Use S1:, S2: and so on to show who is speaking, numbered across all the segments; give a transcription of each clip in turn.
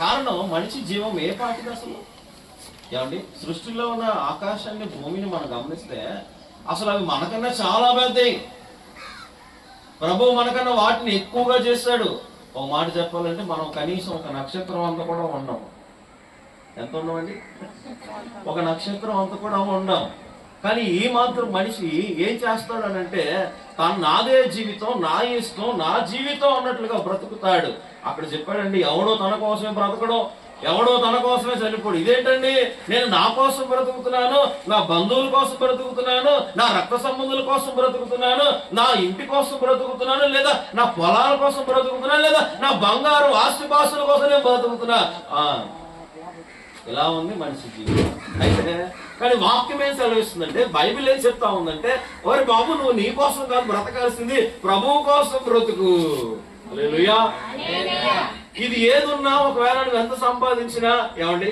S1: కారణం మనిషి జీవం ఏ పాటిది అసలు? ఏమండి, సృష్టిలో ఉన్న ఆకాశాన్ని భూమిని మనం గమనిస్తే అసలు అవి మనకన్నా చాలా పెద్దవి. ప్రభు మనకన్నా వాటిని ఎక్కువగా చేశాడు. ఒక మాట చెప్పాలంటే మనం కనీసం ఒక నక్షత్రం అంత కూడా ఉన్నాం. ఎంత ఉన్నామండి? ఒక నక్షత్రం అంత కూడా ఉన్నాం. కానీ ఈ మాత్రం మనిషి ఏం చేస్తాడు అని అంటే నాదే జీవితం, నా ఇష్టం, నా జీవితం అన్నట్లుగా బ్రతుకుతాడు. అక్కడ చెప్పాడండి, ఎవడో తన కోసమే బ్రతకడం, ఎవడో తన కోసమే చనిపోడు. ఇదేంటండి, నేను నా కోసం బ్రతుకుతున్నాను, నా బంధువుల కోసం బ్రతుకుతున్నాను, నా రక్త సంబంధుల కోసం బ్రతుకుతున్నాను, నా ఇంటి కోసం బ్రతుకుతున్నాను, లేదా నా పొలాల కోసం బ్రతుకుతున్నాను, లేదా నా బంగారు ఆస్తిపాస్తుల కోసం నేను బ్రతుకుతున్నా. ఇలా ఉంది మనిషి జీవితం. అయితే కానీ వాక్యం ఏం సెలవిస్తుందంటే, బైబిల్ ఏం చెప్తా ఉందంటే, ఓరి బాబు నువ్వు నీ కోసం కాదు బ్రతకాల్సింది, ప్రభువు కోసం బ్రతుకు. హల్లెలూయా. ఇది ఏదున్నా ఒకవేళ నువ్వు ఎంత సంపాదించినా, ఏమండి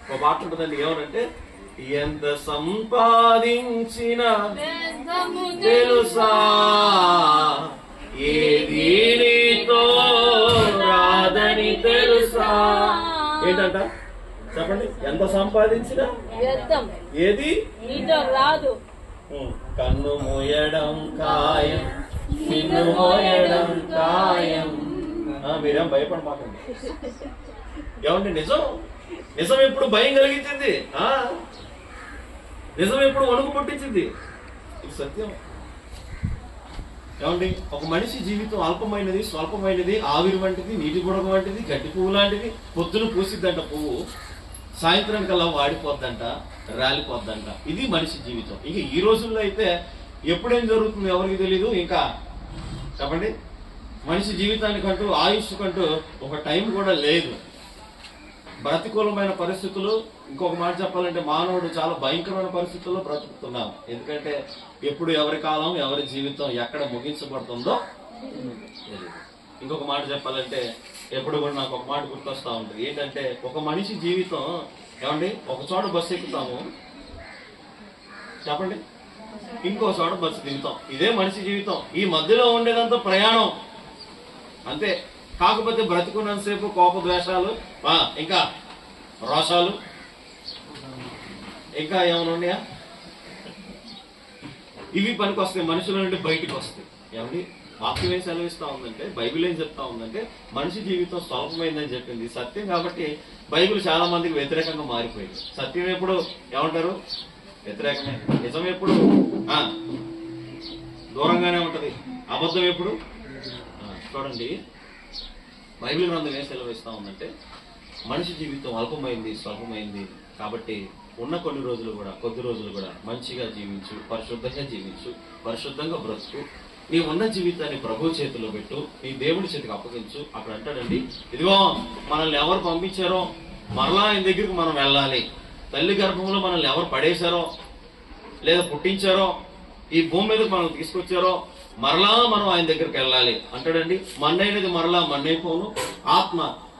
S1: ఒక మాట ఉంటుందండి, ఏమనంటే ఎంత సంపాదించినా తెలుసా ఏది నీతో రాదని తెలుసా. ఏంటంట చెప్పండి, ఎంత సంపాదించినా ఏది నీతో రాదు. కన్ను మూయడం ఖాయం, నిన్ను మోయడం ఖాయం. మీరేం భయపడమాకండి. ఏమండి, నిజం నిజం ఎప్పుడు భయం కలిగించింది, నిజం ఎప్పుడు వణుకు పుట్టించింది. ఇది సత్యం. ఏమండి, ఒక మనిషి జీవితం అల్పమైనది, స్వల్పమైనది, ఆవిరి వంటిది, నీటి బుడగ వంటిది, గడ్డి పువ్వు లాంటిది. పొద్దున పూసిద్దంట పువ్వు, సాయంత్రం కల్లా వాడిపోద్దంట, రాలిపోద్దంట. ఇది మనిషి జీవితం. ఇక ఈ రోజుల్లో అయితే ఎప్పుడేం జరుగుతుందో ఎవరికి తెలీదు. ఇంకా చెప్పండి, మనిషి జీవితానికంటూ ఆయుష్ కంటూ ఒక టైం కూడా లేదు. ప్రతికూలమైన పరిస్థితులు, ఇంకొక మాట చెప్పాలంటే మానవుడు చాలా భయంకరమైన పరిస్థితుల్లో బ్రతుకుతున్నాం. ఎందుకంటే ఎప్పుడు ఎవరి కాలం, ఎవరి జీవితం ఎక్కడ ముగించబడుతుందో తెలియదు. ఇంకొక మాట చెప్పాలంటే ఎప్పుడు కూడా నాకు ఒక మాట గుర్తొస్తా ఉంటుంది. ఏంటంటే ఒక మనిషి జీవితం, ఏమండి, ఒక చోట బస్సు ఎక్కుతాము, చెప్పండి, ఇంకో చోట బస్సు దిగుతాం. ఇదే మనిషి జీవితం. ఈ మధ్యలో ఉండేదంతా ప్రయాణం అంతే. కాకపోతే బ్రతికున్నంతసేపు కోప ద్వేషాలు, ఇంకా రోషాలు, ఇంకా ఏమైనా ఉన్నాయా, ఇవి పనికి వస్తాయి, మనుషుల నుండి బయటికి వస్తాయి. ఏమండి, వాక్యం ఏం సెలవిస్తా ఉందంటే, బైబిల్ ఏం చెప్తా ఉందంటే మనిషి జీవితం స్వల్పమైందని చెప్పింది. సత్యం కాబట్టి బైబిల్ చాలా మందికి వ్యతిరేకంగా మారిపోయింది. సత్యం ఎప్పుడు ఏమంటారు, వ్యతిరేకమే. నిజం ఎప్పుడు దూరంగానే ఉంటది. అబద్ధం ఎప్పుడు చూడండి, బైబిల్ గ్రంథం ఏం సెలవిస్తా ఉందంటే మనిషి జీవితం అల్పమైంది, స్వల్పమైంది. కాబట్టి ఉన్న కొద్ది రోజులు కూడా మంచిగా జీవించు, పరిశుద్ధంగా జీవించు, పరిశుద్ధంగా బ్రతుకు. నీ ఉన్న జీవితాన్ని ప్రభు చేతిలో పెట్టు, నీ దేవుడి చేతికి అప్పగించు. అక్కడ అంటాడండి, ఇదిగో మనల్ని ఎవరు పంపించారో మరలా ఆయన దగ్గరికి మనం వెళ్ళాలి. తల్లి గర్భంలో మనల్ని ఎవరు పడేశారో లేదా పుట్టించారో, ఈ భూమి మీదకి మనం తీసుకొచ్చారో మరలా మనం ఆయన దగ్గరికి వెళ్ళాలి అంటాడండి. మన్నైనది మరలా మన్నైపోను, ఆత్మ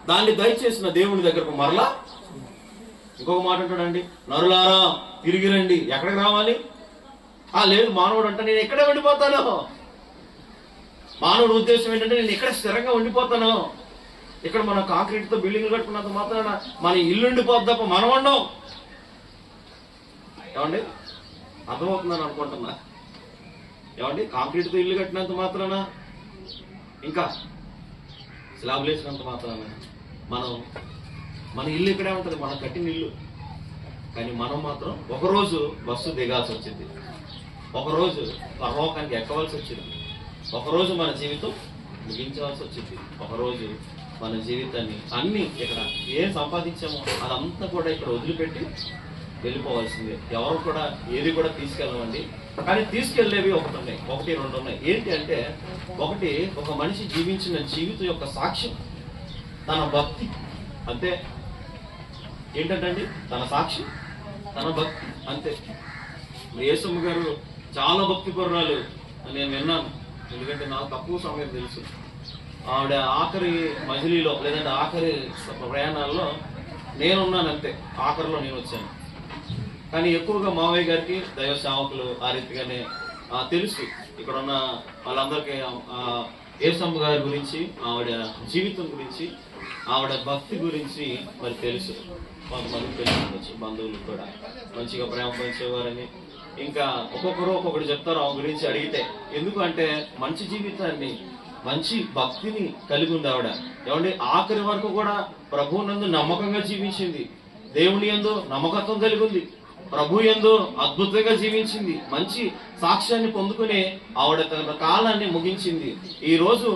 S1: దాన్ని దయచేసిన దేవుని దగ్గరకు మరలా. ఇంకొక మాట అంటాడండి, నరులారా తిరిగి రండి. ఎక్కడికి రావాలి? లేదు, మానవుడు అంటే నేను ఎక్కడే ఉండిపోతాను. మానవుడు ఉద్దేశం ఏంటంటే నేను ఇక్కడ స్థిరంగా ఉండిపోతాను. ఇక్కడ మనం కాంక్రీట్ తో బిల్డింగ్లు కట్టుకున్నంత మాత్రాన మన ఇల్లు ఉండిపోద్ది తప్ప మనం ఉండం. ఏమండి, అర్థమవుతుందని అనుకుంటున్నా. ఏమండి, కాంక్రీట్ తో ఇల్లు కట్టినంత మాత్రాన, ఇంకా స్లాబ్ వేసినంత మాత్రాన మన ఇల్లు ఇక్కడే ఉంటుంది, మనం కట్టిన ఇల్లు. కానీ మనం మాత్రం ఒకరోజు బస్సు దిగాల్సి వచ్చింది, ఒకరోజు పరలోకానికి ఎక్కవలసి వచ్చింది, ఒకరోజు మన జీవితం ముగించవలసి వచ్చింది, ఒకరోజు మన జీవితాన్ని అన్ని ఇక్కడ ఏం సంపాదించామో అదంతా కూడా ఇక్కడ వదిలిపెట్టి వెళ్ళిపోవాల్సిందే. ఎవరు కూడా ఏది కూడా తీసుకెళ్ళమండి. కానీ తీసుకెళ్లేవి ఒకటి రెండు ఉన్నాయి. ఏంటి అంటే, ఒకటి ఒక మనిషి జీవించిన జీవితం యొక్క సాక్ష్యం, తన భక్తి. అంతే. ఏంటంటే తన సాక్ష్యం, తన భక్తి, అంతే. యేసమ్మ గారు చాలా భక్తి పరురాలు అని నేను విన్నాను. ఎందుకంటే నాకు తక్కువ సమయం తెలుసు. ఆవిడ ఆఖరి మజిలీలో లేదంటే ఆఖరి ప్రయాణాల్లో నేనున్నాను, అంతే. ఆఖరిలో నేను వచ్చాను. కానీ ఎక్కువగా మావయ్య గారికి దైవ సేవకులు ఆ రీతిగానే తెలుసు. ఇక్కడ ఉన్న వాళ్ళందరికీ యేసమ్మ గారి గురించి, ఆవిడ జీవితం గురించి ఆవిడ భక్తి గురించి మరి తెలుసు, కొంతమందికి తెలుసు, బంధువులకు కూడా మంచిగా ప్రేమ పంచేవారని. ఇంకా ఒక్కొక్కరు ఒక్కొక్కటి చెప్తారు ఆమె గురించి అడిగితే. ఎందుకు అంటే మంచి జీవితాన్ని, మంచి భక్తిని కలిగి ఉంది ఆవిడ. ఏమండి, ఆఖరి వరకు కూడా ప్రభువునందు నమ్మకంగా జీవించింది, దేవుని యందు నమ్మకత్వం కలిగి ఉంది, ప్రభు యందు అద్భుతంగా జీవించింది, మంచి సాక్ష్యాన్ని పొందుకుని ఆవిడ తన కాలాన్ని ముగించింది. ఈ రోజు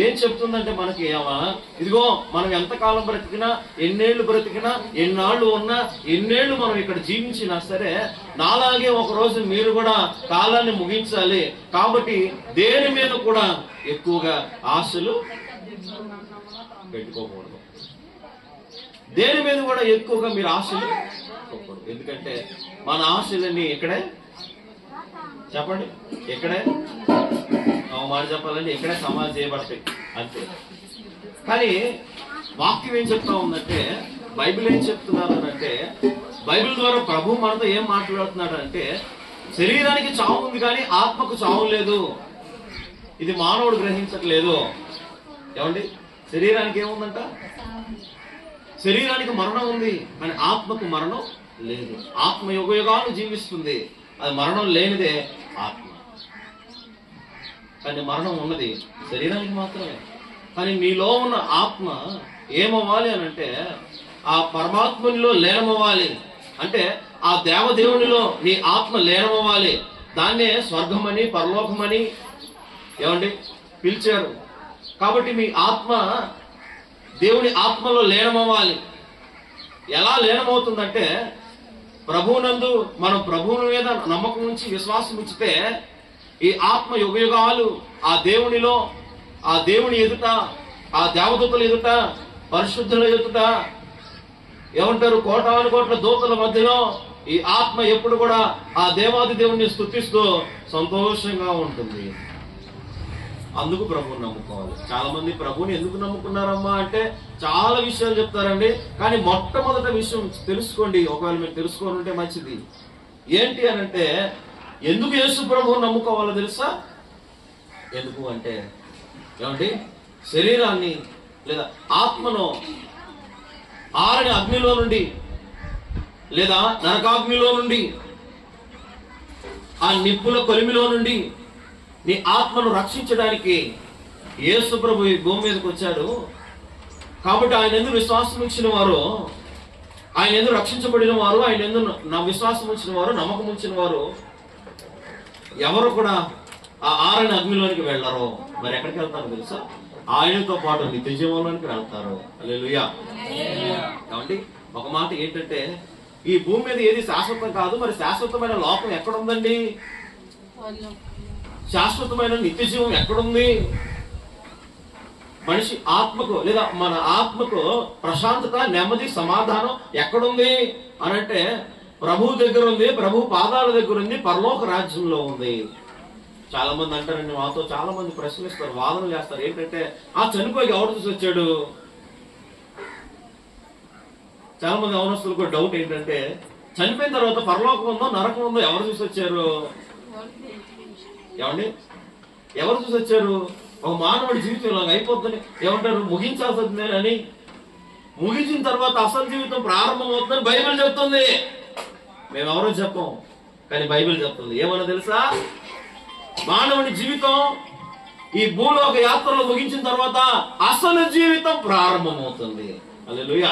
S1: ఏం చెప్తుందంటే మనకి, ఇదిగో మనం ఎంతకాలం బ్రతికినా, ఎన్నేళ్లు బ్రతికినా, ఎన్నాళ్ళు ఉన్నా, ఎన్నేళ్లు మనం ఇక్కడ జీవించినా సరే, నాలాగే ఒక రోజు మీరు కూడా కాలాన్ని ముగించాలి. కాబట్టి దేని మీద కూడా ఎక్కువగా ఆశలు పెట్టుకోకూడదు, దేని మీద కూడా ఎక్కువగా మీరు ఆశలు పెట్టుకోకూడదు. ఎందుకంటే మన ఆశలన్నీ ఇక్కడే, చెప్పండి, ఇక్కడే, మాట చెప్పాలంటే ఇక్కడే సమాజం చేయబడతాయి అంతే. కానీ వాక్యం ఏం చెప్తా ఉందంటే, బైబిల్ ఏం చెప్తున్నారు అంటే, బైబిల్ ద్వారా ప్రభు మనతో ఏం మాట్లాడుతున్నాడు అంటే, శరీరానికి చావు ఉంది కానీ ఆత్మకు చావు లేదు. ఇది మానవుడు గ్రహించట్లేదు. ఏమండి, శరీరానికి ఏముందంట? శరీరానికి మరణం ఉంది కానీ ఆత్మకు మరణం లేదు. ఆత్మ యుగయుగాలు జీవిస్తుంది, అది మరణం లేనిదే ఆత్మ. కానీ మరణం ఉన్నది శరీరానికి మాత్రమే. కానీ నీలో ఉన్న ఆత్మ ఏమవ్వాలి అని అంటే, ఆ పరమాత్మునిలో లీనమవ్వాలి. అంటే ఆ దేవదేవునిలో నీ ఆత్మ లీనమవ్వాలి. దాన్నే స్వర్గమని, పరలోకమని ఏమండి పిలిచారు. కాబట్టి మీ ఆత్మ దేవుని ఆత్మలో లీనమవ్వాలి. ఎలా లీనమవుతుందంటే, ప్రభువునందు మనం ప్రభువుని మీద నమ్మకం ఉంచి విశ్వాసం ఉంచితే ఈ ఆత్మ యుగయుగాలు ఆ దేవునిలో, ఆ దేవుని ఎదుట, ఆ దేవదూతల ఎదుట, పరిశుద్ధుల ఎదుట, ఏమంటారు, కోటాను కోట్ల దూతల మధ్యలో ఈ ఆత్మ ఎప్పుడు కూడా ఆ దేవాది దేవుణ్ణి స్తుతిస్తూ సంతోషంగా ఉంటుంది. అందుకు ప్రభువుని నమ్ముకోవాలి. చాలా మంది ప్రభువుని ఎందుకు నమ్ముకున్నారమ్మా అంటే చాలా విషయాలు చెప్తారండి. కానీ మొట్టమొదటి విషయం తెలుసుకోండి, ఒకవేళ మీరు తెలుసుకోవాలంటే మంచిది. ఏంటి అని అంటే, ఎందుకు యేసు ప్రభువుని నమ్ముకోవాలో తెలుసా? ఎందుకు అంటే, ఏమండి, శరీరాన్ని లేదా ఆత్మను ఆరని అగ్నిలో నుండి లేదా నరకాగ్నిలో నుండి, ఆ నిప్పుల కొలిమిలో నుండి నీ ఆత్మను రక్షించడానికి యేసు ప్రభు ఈ భూమి మీదకి వచ్చాడు. కాబట్టి ఆయన ఎందుకు విశ్వాసం ఉంచిన వారు, ఆయన ఎందుకు రక్షించబడిన వారు, ఆయన ఎందుకు నా విశ్వాసం ఉంచిన వారు, నమ్మకం ఉంచిన వారు ఎవరు కూడా ఆ ఆరని అగ్నిలోనికి వెళ్ళరు. మరి ఎక్కడికి వెళ్తారో తెలుసా? ఆయనతో పాటు నిత్య జీవంలోనికి వెళ్తారు. హల్లెలూయా. కాబట్టి ఒక మాట ఏంటంటే, ఈ భూమి మీద ఏది శాశ్వతం కాదు. మరి శాశ్వతమైన లోకం ఎక్కడుందండి? శాశ్వతమైన నిత్య జీవం ఎక్కడుంది? మనిషి ఆత్మకు లేదా మన ఆత్మకు ప్రశాంతత, నెమ్మది, సమాధానం ఎక్కడుంది అనంటే ప్రభు దగ్గర ఉంది, ప్రభు పాదాల దగ్గర ఉంది, పరలోక రాజ్యంలో ఉంది. చాలా మంది అంటారండి, మాతో చాలా మంది ప్రశ్నిస్తారు, వాదనలు చేస్తారు. ఏంటంటే, ఆ చనిపోయి ఎవరు చూసి వచ్చాడు? చాలా మంది అవనస్తులకు డౌట్ ఏంటంటే, చనిపోయిన తర్వాత పరలోకం ఉందో నరకం ఉందో ఎవరు చూసి వచ్చారు? ఏమండి, ఎవరు చూసి వచ్చారు? ఒక మానవుడి జీవితం ఇలాగ అయిపోద్దని ఏమంటారు, ముగించాల్సిందే అని. ముగించిన తర్వాత అసలు జీవితం ప్రారంభం అవుతుందని బైబిల్ చెప్తుంది. మేమెవరో చెప్పం, కానీ బైబిల్ చెప్తుంది. ఏమన్నా తెలుసా? మానవుని జీవితం ఈ భూలోక యాత్రలో ముగించిన తర్వాత అసలు జీవితం ప్రారంభమవుతుంది. హల్లెలూయా.